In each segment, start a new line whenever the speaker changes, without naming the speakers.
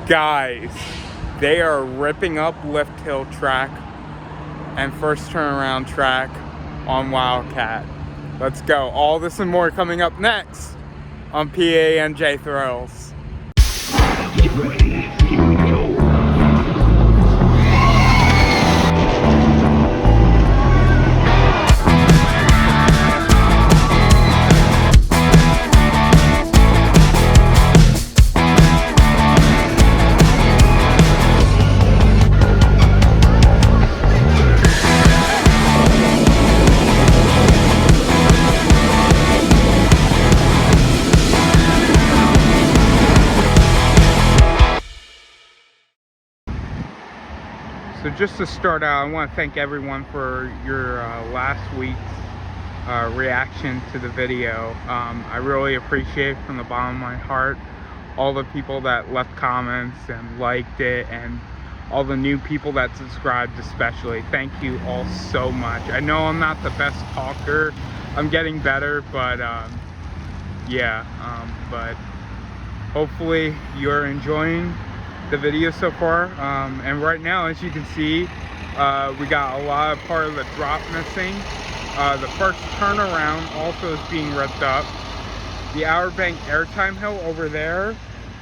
Guys, they are ripping up lift hill track and first turnaround track on Wildcat. Let's go. All this and more coming up next on PANJ Thrills.
Get ready, here we go.
So just to start out, I want to thank everyone for your last week's reaction to the video. I really appreciate from the bottom of my heart all the people that left comments and liked it, and all the new people that subscribed especially. Thank you all so much. I know I'm not the best talker. I'm getting better, but but hopefully you're enjoying the video so far. And right now, as you can see, we got a lot of part of the drop missing. The first turnaround also is being ripped up. The Outer Bank airtime hill over there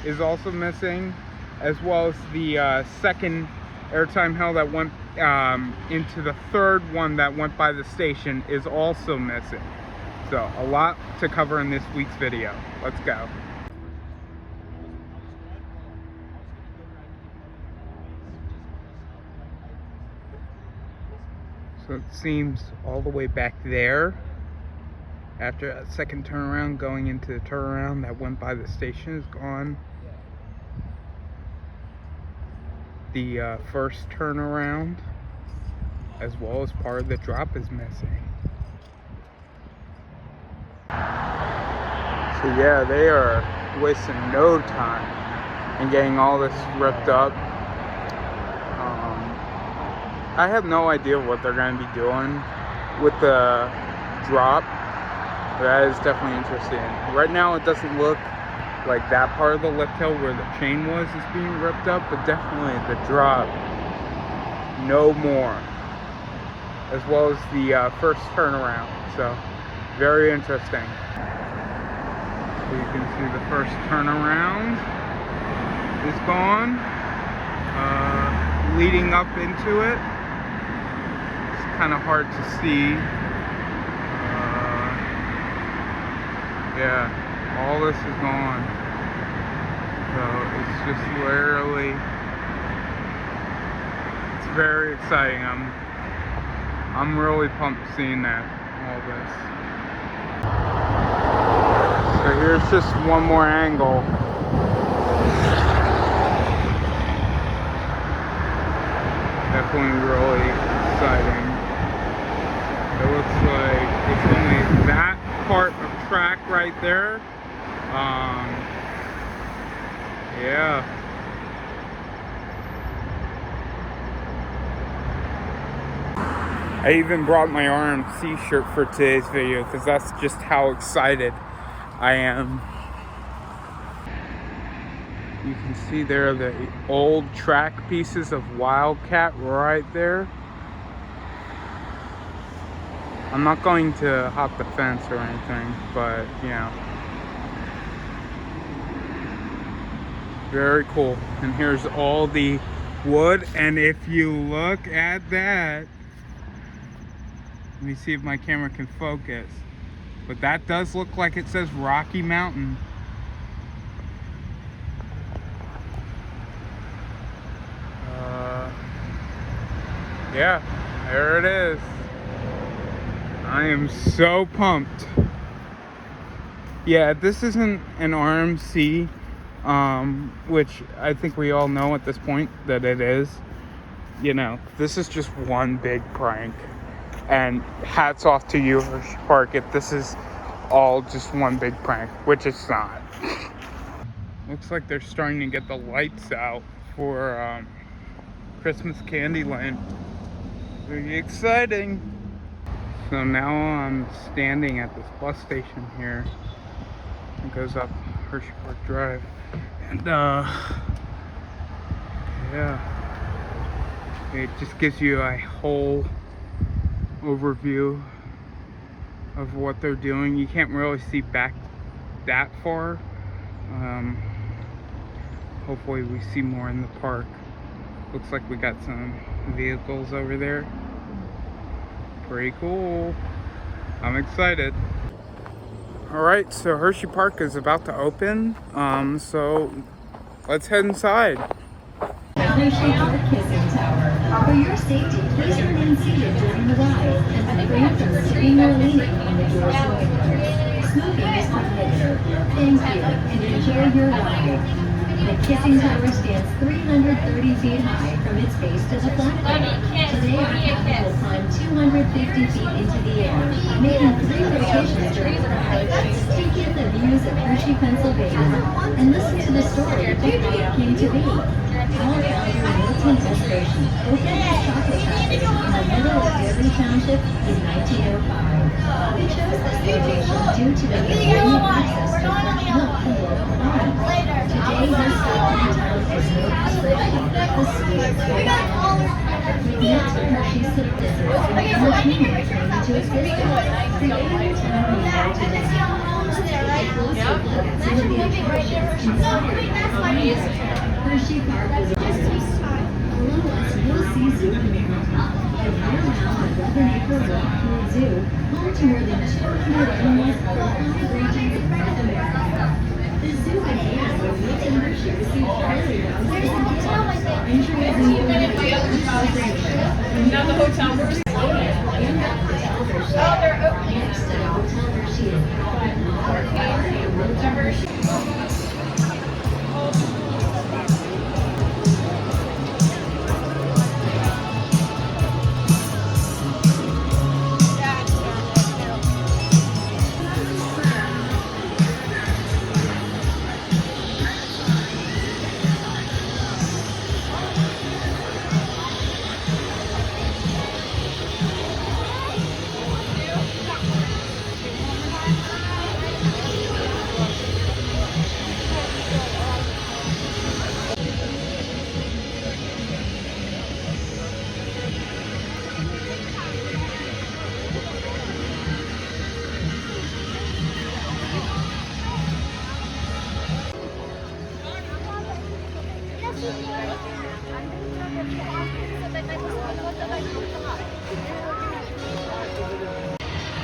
is also missing, as well as the second airtime hill that went into the third one that went by the station is also missing. So a lot to cover in this week's video. Let's go. So it seems all the way back there, after a second turnaround, going into the turnaround that went by the station is gone. The first turnaround, as well as part of the drop, is missing. So yeah, they are wasting no time in getting all this ripped up. I have no idea what they're going to be doing with the drop. That is definitely interesting. Right now it doesn't look like that part of the lift hill where the chain was is being ripped up, but definitely the drop, no more. As well as the first turnaround. So, very interesting. So you can see the first turnaround is gone. Leading up into it, kind of hard to see. Yeah, all this is gone. So it's just literally, it's very exciting. I'm really pumped seeing that, all this. So here's just one more angle. Definitely really exciting. It looks like it's only that part of track right there. Yeah. I even brought my RMC shirt for today's video because that's just how excited I am. You can see there the old track pieces of Wildcat right there. I'm not going to hop the fence or anything, but you know, very cool. And here's all the wood, and if you look at that, let me see if my camera can focus, but that does look like it says Rocky Mountain. Yeah, there it is. I am so pumped. Yeah, this isn't an RMC, which I think we all know at this point that it is. You know, this is just one big prank. And hats off to you, Hersheypark, if this is all just one big prank, which it's not. Looks like they're starting to get the lights out for Christmas Candyland. Very exciting. So now I'm standing at this bus station here. It goes up Hersheypark Drive. And yeah, it just gives you a whole overview of what they're doing. You can't really see back that far. Hopefully we see more in the park. Looks like we got some vehicles over there. Pretty cool. I'm excited. Alright, so Hersheypark is about to open. So let's head inside.
Hersheypark Kissing Tower. For your safety, please remain seated during the ride and refrain from sitting or leaning on the door's window. Smoking is prohibited. Thank you and enjoy your ride. The Kissing Tower stands 330 feet high from its base to the platform. Today, our captain will climb 250 feet into the air, making 3 rotations during the ride. Take in the views of Hershey, Pennsylvania, and listen to the story of how it came to be. Our founder, Milton S. Hershey, opened his chocolate factory in the middle of Derby Township in 1905. We chose this location due to the convenient access to fresh milk from local farms. Today, this small town has no restriction. The sweet Next, Hershey's citizens and the community came into existence, creating a town united in Hersheypark is below us, you'll see Zoo America, a year-round 11-acre walk-through zoo, home to more than 200 animals from 5 regions of North America. The zoo began when Milton Hershey received fairly rounds of injuries
Now the hotel rooms.
Next to the Hotel Hershey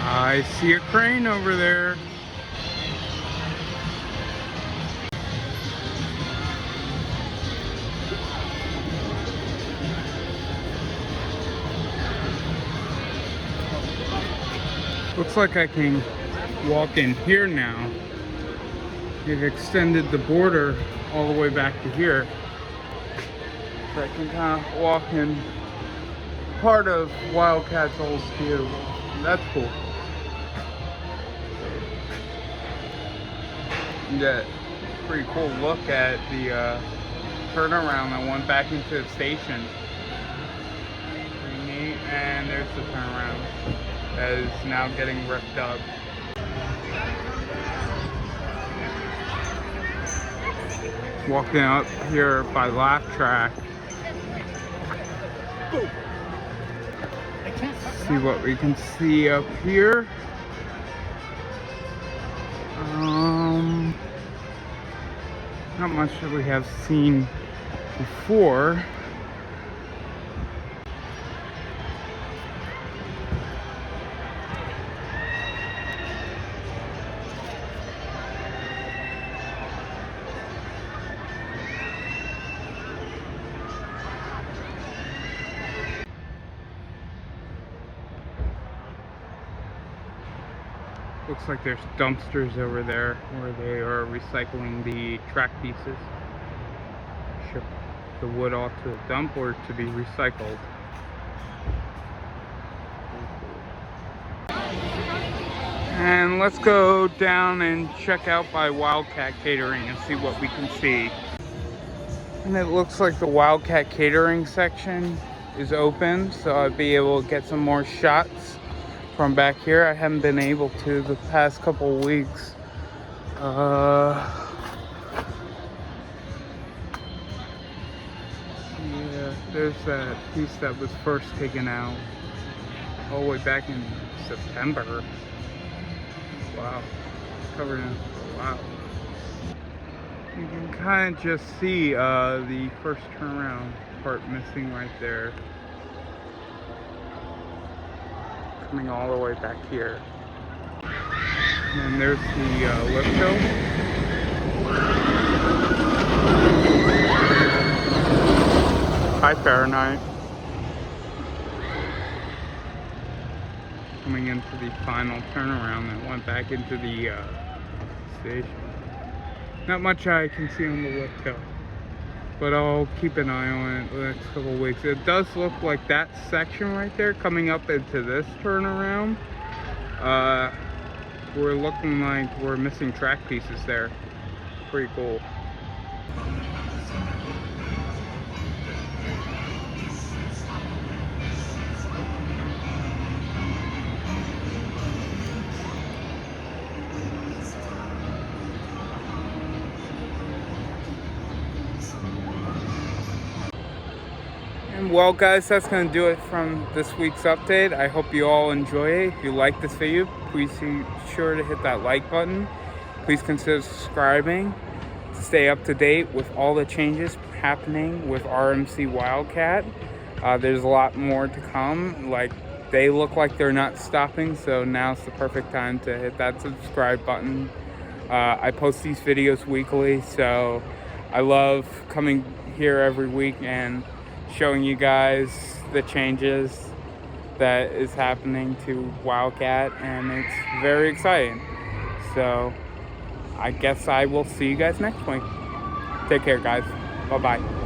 I see a crane over there. Looks like I can walk in here now. They've extended the border all the way back to here. So I can kind of walk in part of Wildcat's old view. That's cool. You get a pretty cool look at the turnaround that went back into the station. Pretty neat. And there's the turnaround that is now getting ripped up. Walking up here by Laugh Track. See what we can see up here. Not much that we have seen before. Looks like there's dumpsters over there where they are recycling the track pieces. Ship the wood off to the dump or to be recycled. And let's go down and check out by Wildcat Catering and see what we can see. And it looks like the Wildcat Catering section is open, so I'll be able to get some more shots from back here. I haven't been able to the past couple of weeks. There's that piece that was first taken out all the way back in September. Wow, covered in it for a while. You can kind of just see the first turnaround part missing right there. Coming all the way back here. And there's the lift hill. Hi, Fahrenheit. Coming into the final turnaround that went back into the station. Not much I can see on the lift hill, but I'll keep an eye on it the next couple of weeks. It does look like that section right there coming up into this turnaround. We're looking like we're missing track pieces there. Pretty cool. And well guys, that's going to do it from this week's update. I hope you all enjoy it. If you like this video, please be sure to hit that like button. Please consider subscribing to stay up to date with all the changes happening with RMC Wildcat. There's a lot more to come. Like, they look like they're not stopping, so now's the perfect time to hit that subscribe button. I post these videos weekly, so I love coming here every week and showing you guys the changes that is happening to Wildcat, and it's very exciting. So I guess I will see you guys next week. Take care, guys. Bye-bye.